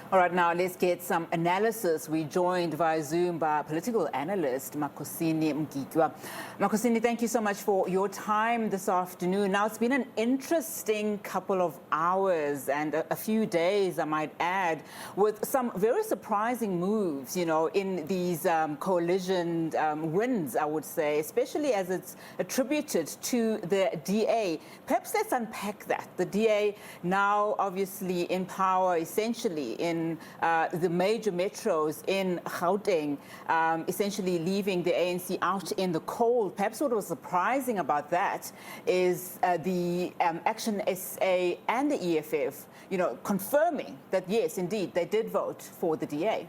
All right, now let's get some analysis. We're joined via Zoom by political analyst Makhosini Mgitywa. Makhosini, thank you so much for your time this afternoon. Now, it's been an interesting couple of hours and a few days, I might add, with some very surprising moves, in these coalition wins, I would say, especially as it's attributed to the DA. Perhaps let's unpack that. The DA now obviously in power, essentially, in the major metros in Gauteng, essentially leaving the ANC out in the cold. Perhaps what was surprising about that is the Action SA and the EFF, confirming that, yes, indeed, they did vote for the DA.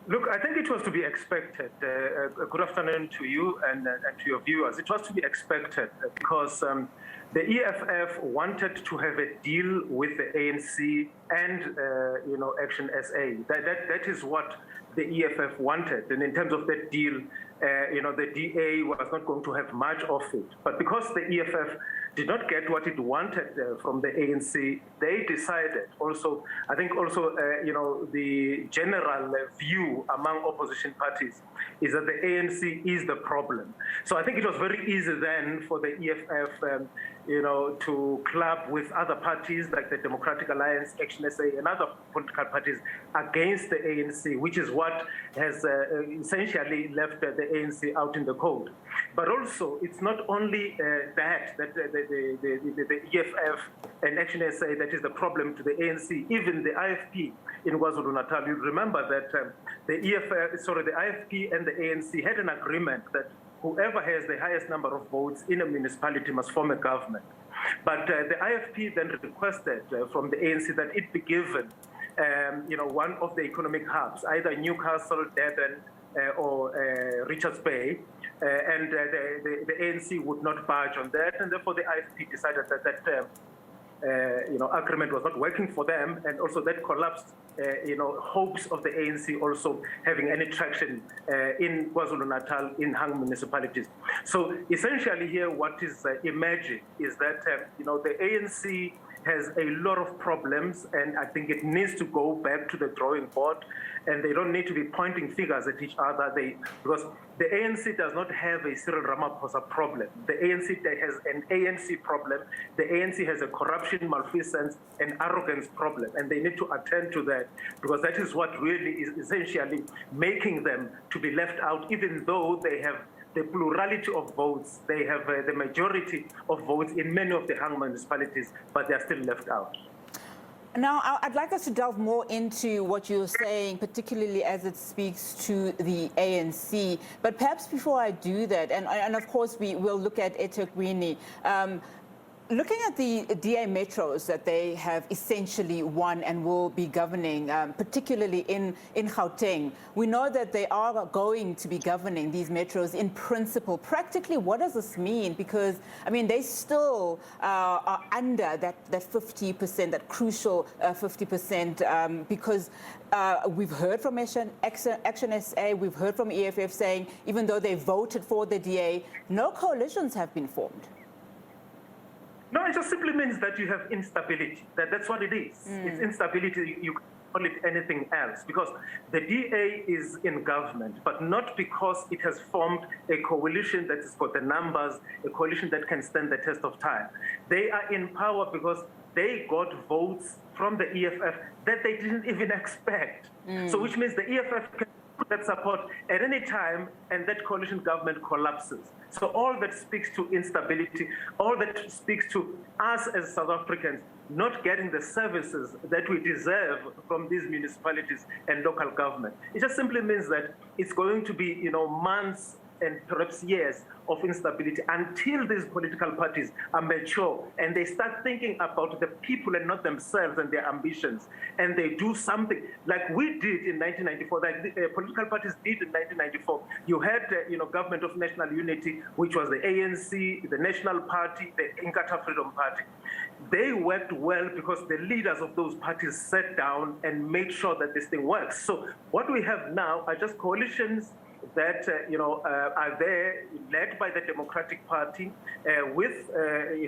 Look, I think it was to be expected. Good afternoon to you and to your viewers. It was to be expected because the EFF wanted to have a deal with the ANC and, Action SA. That is what the EFF wanted. And in terms of that deal, the DA was not going to have much of it. But because the EFF did not get what it wanted from the ANC, they decided also, I think also, the general view among opposition parties is that the ANC is the problem. So I think it was very easy then for the EFF, to club with other parties like the Democratic Alliance, Action SA, and other political parties against the ANC, which is what has essentially left the ANC out in the cold. But also, it's not only that the EFF and Action SA that is the problem to the ANC, even the IFP in KwaZulu-Natal. You remember that the IFP and the ANC had an agreement that whoever has the highest number of votes in a municipality must form a government. But the IFP then requested from the ANC that it be given, one of the economic hubs, either Newcastle, Durban, or Richards Bay, and the ANC would not budge on that, and therefore the IFP decided that agreement was not working for them, and also that collapsed, hopes of the ANC also having any traction in KwaZulu-Natal, in hung municipalities. So essentially here what is emerging is that, the ANC has a lot of problems, and I think it needs to go back to the drawing board, and they don't need to be pointing fingers at each other. Because the ANC does not have a Cyril Ramaphosa problem. The ANC has an ANC problem. The ANC has a corruption, malfeasance, and arrogance problem, and they need to attend to that, because that is what really is essentially making them to be left out, even though they have the plurality of votes. They have the majority of votes in many of the hung municipalities, but they're still left out. Now, I'd like us to delve more into what you're saying, particularly as it speaks to the ANC. But perhaps before I do that, and of course we will look at eThekwini, looking at the DA metros that they have essentially won and will be governing, particularly in Gauteng, we know that they are going to be governing these metros in principle. Practically, what does this mean? Because, they still are under that 50%, that crucial 50%, because we've heard from Action SA, we've heard from EFF saying, even though they voted for the DA, no coalitions have been formed. No, it just simply means that you have instability. That's what it is. It's instability. You can't call it anything else, because the DA is in government, but not because it has formed a coalition that has got the numbers, a coalition that can stand the test of time. They are in power because they got votes from the EFF that they didn't even expect. So which means the EFF can put that support at any time, and that coalition government collapses. So all that speaks to instability, all that speaks to us as South Africans not getting the services that we deserve from these municipalities and local government. It just simply means that it's going to be, months and perhaps years of instability until these political parties are mature and they start thinking about the people and not themselves and their ambitions, and they do something like we did in 1994, like the political parties did in 1994. You had, Government of National Unity, which was the ANC, the National Party, the Inkatha Freedom Party. They worked well because the leaders of those parties sat down and made sure that this thing works. So what we have now are just coalitions that are there, led by the Democratic Party,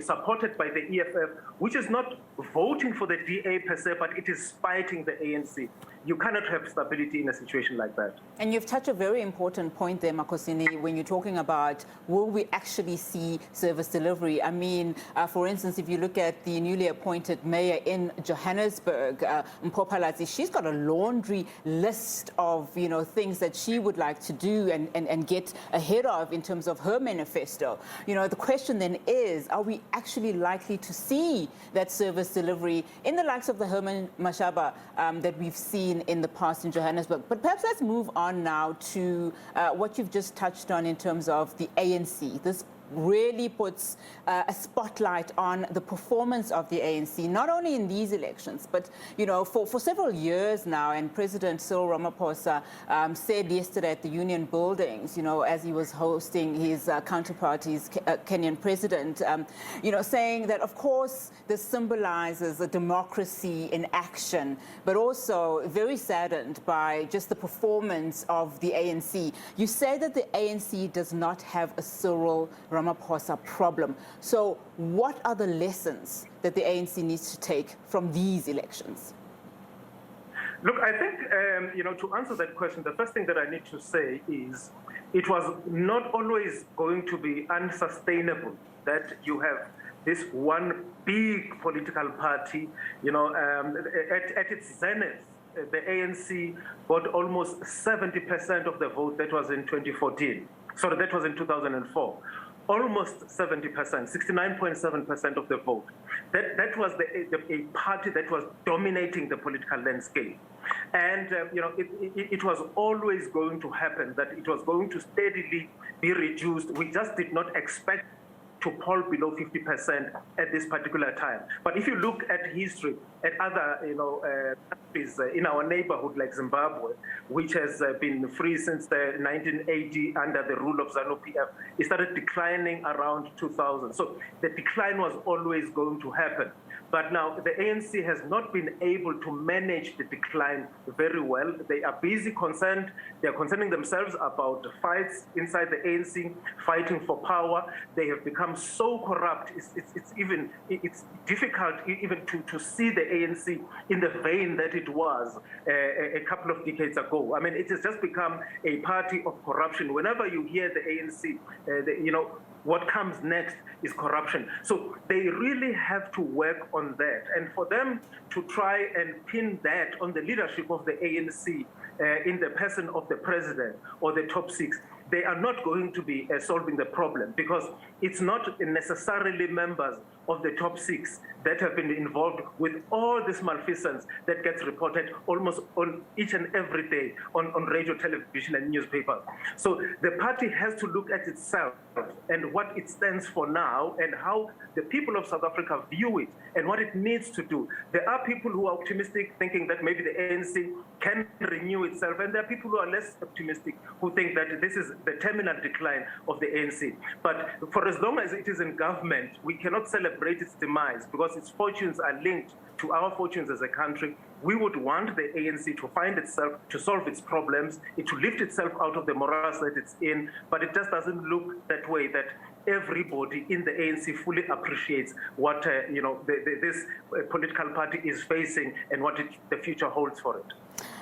supported by the EFF, which is not voting for the DA per se, but it is fighting the ANC. You cannot have stability in a situation like that. And you've touched a very important point there, Makhosini, when you're talking about will we actually see service delivery? I mean, for instance, if you look at the newly appointed mayor in Johannesburg, Mpopalazi, she's got a laundry list of things that she would like to do and get ahead of in terms of her manifesto. The question then is, are we actually likely to see that service delivery in the likes of the Herman Mashaba that we've seen in the past in Johannesburg? But perhaps let's move on now to what you've just touched on in terms of the ANC. This really puts a spotlight on the performance of the ANC, not only in these elections, but for several years now. And President Cyril Ramaphosa said yesterday at the Union Buildings, as he was hosting his counterpart, his Kenyan president, saying that of course this symbolizes a democracy in action, but also very saddened by just the performance of the ANC. You say that the ANC does not have a Cyril Ramaphosa problem. So what are the lessons that the ANC needs to take from these elections? Look, I think, to answer that question, the first thing that I need to say is it was not always going to be unsustainable that you have this one big political party, at its zenith. The ANC got almost 70% of the vote. That was in 2014. Sorry, that was in 2004. Almost 70%, 69.7% of the vote. That was a party that was dominating the political landscape. And, it was always going to happen, that it was going to steadily be reduced. We just did not expect to fall below 50% at this particular time. But if you look at history, at other countries in our neighborhood like Zimbabwe, which has been free since the 1980 under the rule of ZANU-PF, it started declining around 2000. So the decline was always going to happen. But now the ANC has not been able to manage the decline very well. They are busy concerned. They are concerning themselves about the fights inside the ANC, fighting for power. They have become so corrupt. It's difficult even to see the ANC in the vein that it was a couple of decades ago. I mean, it has just become a party of corruption. Whenever you hear the ANC, what comes next is corruption. So they really have to work on that. And for them to try and pin that on the leadership of the ANC in the person of the president or the top six, they are not going to be solving the problem, because it's not necessarily members of the top six that have been involved with all this malfeasance that gets reported almost on each and every day on radio, television, and newspapers. So the party has to look at itself and what it stands for now and how the people of South Africa view it and what it needs to do. There are people who are optimistic, thinking that maybe the ANC can renew itself, and there are people who are less optimistic, who think that this is the terminal decline of the ANC. But for as long as it is in government, we cannot celebrate its demise, because its fortunes are linked to our fortunes as a country. We would want the ANC to find itself, to solve its problems, to lift itself out of the morass that it's in, but it just doesn't look that way, that everybody in the ANC fully appreciates what this political party is facing and what the future holds for it.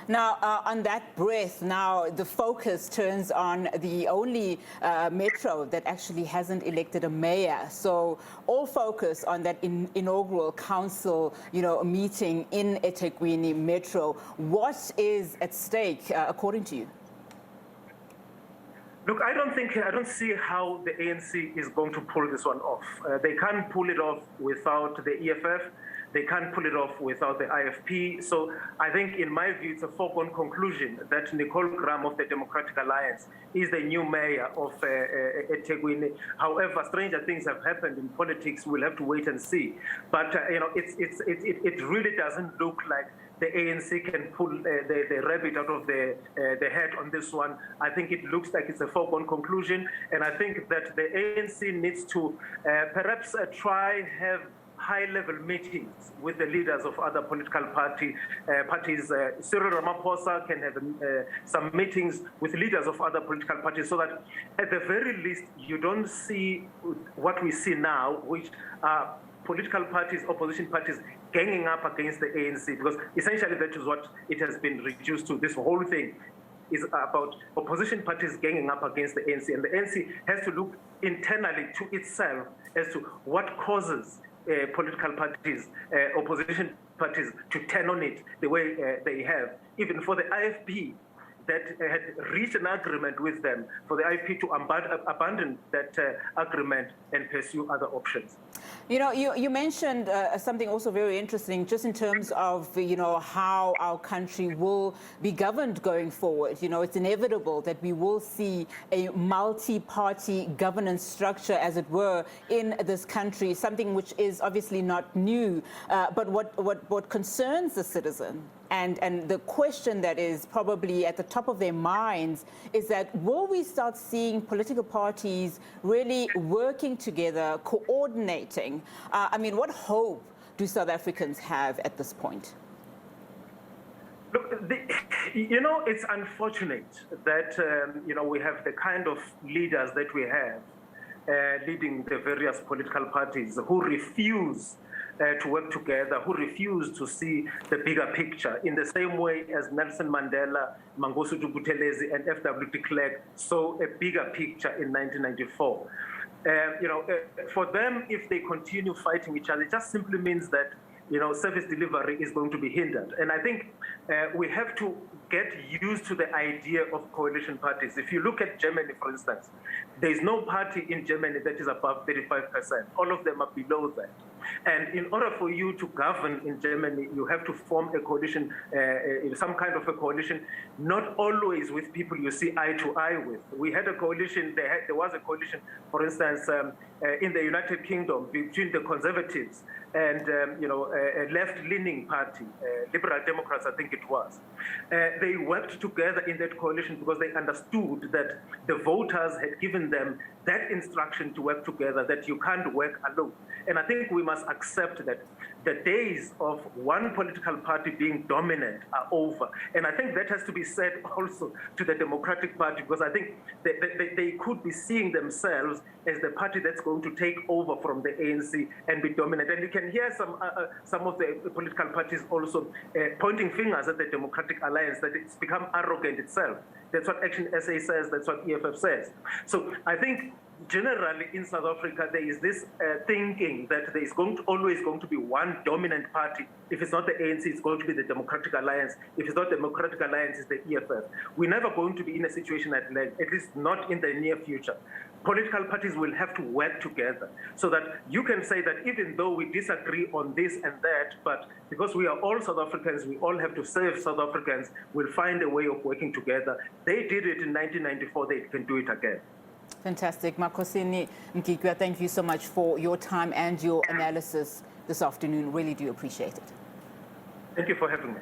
Now, on that breath, now the focus turns on the only metro that actually hasn't elected a mayor. So all focus on that inaugural council, meeting in eThekwini Metro. What is at stake, according to you? Look, I don't see how the ANC is going to pull this one off. They can't pull it off without the EFF. They can't pull it off without the IFP. So I think, in my view, it's a foregone conclusion that Nicole Graham of the Democratic Alliance is the new mayor of eThekwini. However, stranger things have happened in politics. We'll have to wait and see. But it really doesn't look like the ANC can pull the rabbit out of the hat on this one. I think it looks like it's a foregone conclusion, and I think that the ANC needs to perhaps try have high-level meetings with the leaders of other political parties. Cyril Ramaphosa can have some meetings with leaders of other political parties, so that at the very least you don't see what we see now, which are political parties, opposition parties, ganging up against the ANC, because essentially that is what it has been reduced to. This whole thing is about opposition parties ganging up against the ANC, and the ANC has to look internally to itself as to what causes political parties, opposition parties, to turn on it the way they have. Even for the IFP, that had reached an agreement with them, for the IFP to abandon that agreement and pursue other options. You know, you mentioned something also very interesting, just in terms of, how our country will be governed going forward. You know, it's inevitable that we will see a multi-party governance structure, as it were, in this country, something which is obviously not new. But what concerns the citizen, and the question that is probably at the top of their minds, is that will we start seeing political parties really working together, coordinating? I mean, what hope do South Africans have at this point? Look, it's unfortunate that, we have the kind of leaders that we have leading the various political parties who refuse to work together, who refuse to see the bigger picture in the same way as Nelson Mandela, Mangosuthu Buthelezi, and F.W. de Klerk saw a bigger picture in 1994. For them, if they continue fighting each other, it just simply means that service delivery is going to be hindered. And I think we have to get used to the idea of coalition parties. If you look at Germany, for instance, there is no party in Germany that is above 35%. All of them are below that. And in order for you to govern in Germany, you have to form a coalition, some kind of a coalition, not always with people you see eye to eye with. We had a coalition, there was a coalition, for instance, in the United Kingdom between the Conservatives and a left-leaning party, Liberal Democrats, I think it was. They worked together in that coalition because they understood that the voters had given them that instruction to work together, that you can't work alone. And I think we must accept that the days of one political party being dominant are over. And I think that has to be said also to the Democratic Party, because I think they could be seeing themselves as the party that's going to take over from the ANC and be dominant. And you can hear some of the political parties also pointing fingers at the Democratic Alliance, that it's become arrogant itself. That's what Action SA says, that's what EFF says. So I think generally in South Africa, there is this thinking that there is always going to be one dominant party. If it's not the ANC, it's going to be the Democratic Alliance. If it's not the Democratic Alliance, it's the EFF. We're never going to be in a situation at least not in the near future. Political parties will have to work together so that you can say that even though we disagree on this and that, but because we are all South Africans, we all have to serve South Africans, we'll find a way of working together. They did it in 1994, they can do it again. Fantastic. Makhosini Mgitywa, thank you so much for your time and your analysis this afternoon. Really do appreciate it. Thank you for having me.